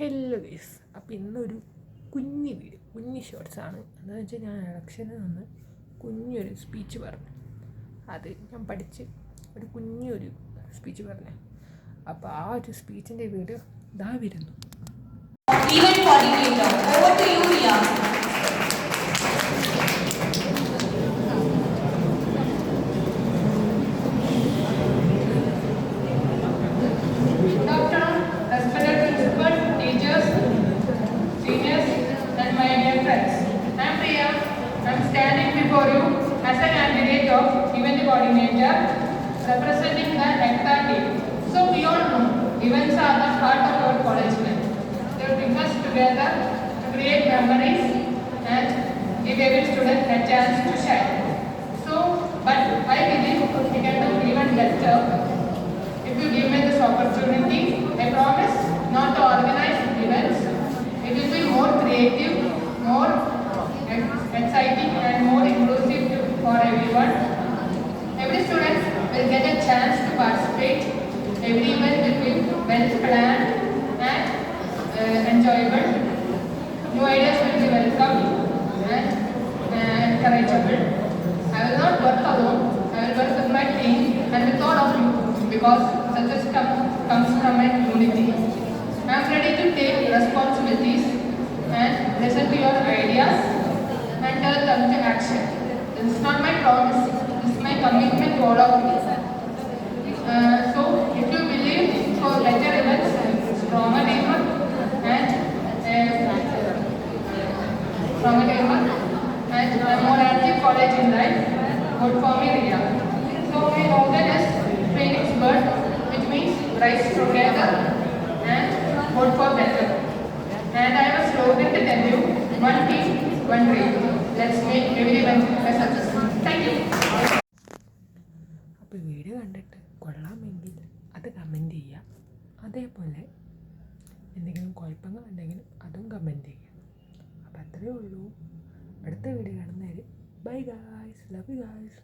Hello guys, അപ്പോൾ ഇന്നൊരു കുഞ്ഞ് ഷോർട്സാണ്. എന്താണെന്ന് വെച്ചാൽ ഞാൻ ഇലക്ഷനിൽ നിന്ന് കുഞ്ഞൊരു സ്പീച്ച് പറഞ്ഞു. അത് ഞാൻ പഠിച്ച് ഒരു കുഞ്ഞൊരു സ്പീച്ച് പറഞ്ഞു. അപ്പോൾ ആ ഒരു സ്പീച്ചിൻ്റെ വീഡിയോ ഇതാ വരുന്നു. I'm standing before you as a candidate of event coordinator representing the ECTA team. So we all know events are the heart of our college life. They bring us together to create memories and give every student a chance to shine. But I believe we can do even better if you give me this opportunity. I promise not to organize events. It will be more creative, more exciting and more inclusive for everyone. Every student will get a chance to participate. Every event will be well planned and enjoyable. New ideas will be welcome and encourageable. I will not work alone. I will work with my team and with all of you because success comes from a unity. I am ready to take responsibilities and listen to your ideas and turn them to action. This is not my promise, this is my commitment to all of you. So, if you believe for better events, stronger neighbor and a more active college in life, vote for me, Ria. So, my slogan is Phoenix Bird, which means rise together and vote for better. And I have a slogan to tell you, one team, one dream. Let's make every event a success. Thank you. അപ്പോൾ video കണ്ടിട്ട് കൊള്ളാമെങ്കിൽ അത് comment ചെയ്യുക. അതേപോലെ എന്തെങ്കിലും കുഴപ്പങ്ങളുണ്ടെങ്കിൽ അതും comment ചെയ്യുക. അപ്പോൾ അത്രയേ ഉള്ളൂ. അടുത്ത വീഡിയോ കാണുന്നവരെ bye guys, love you guys.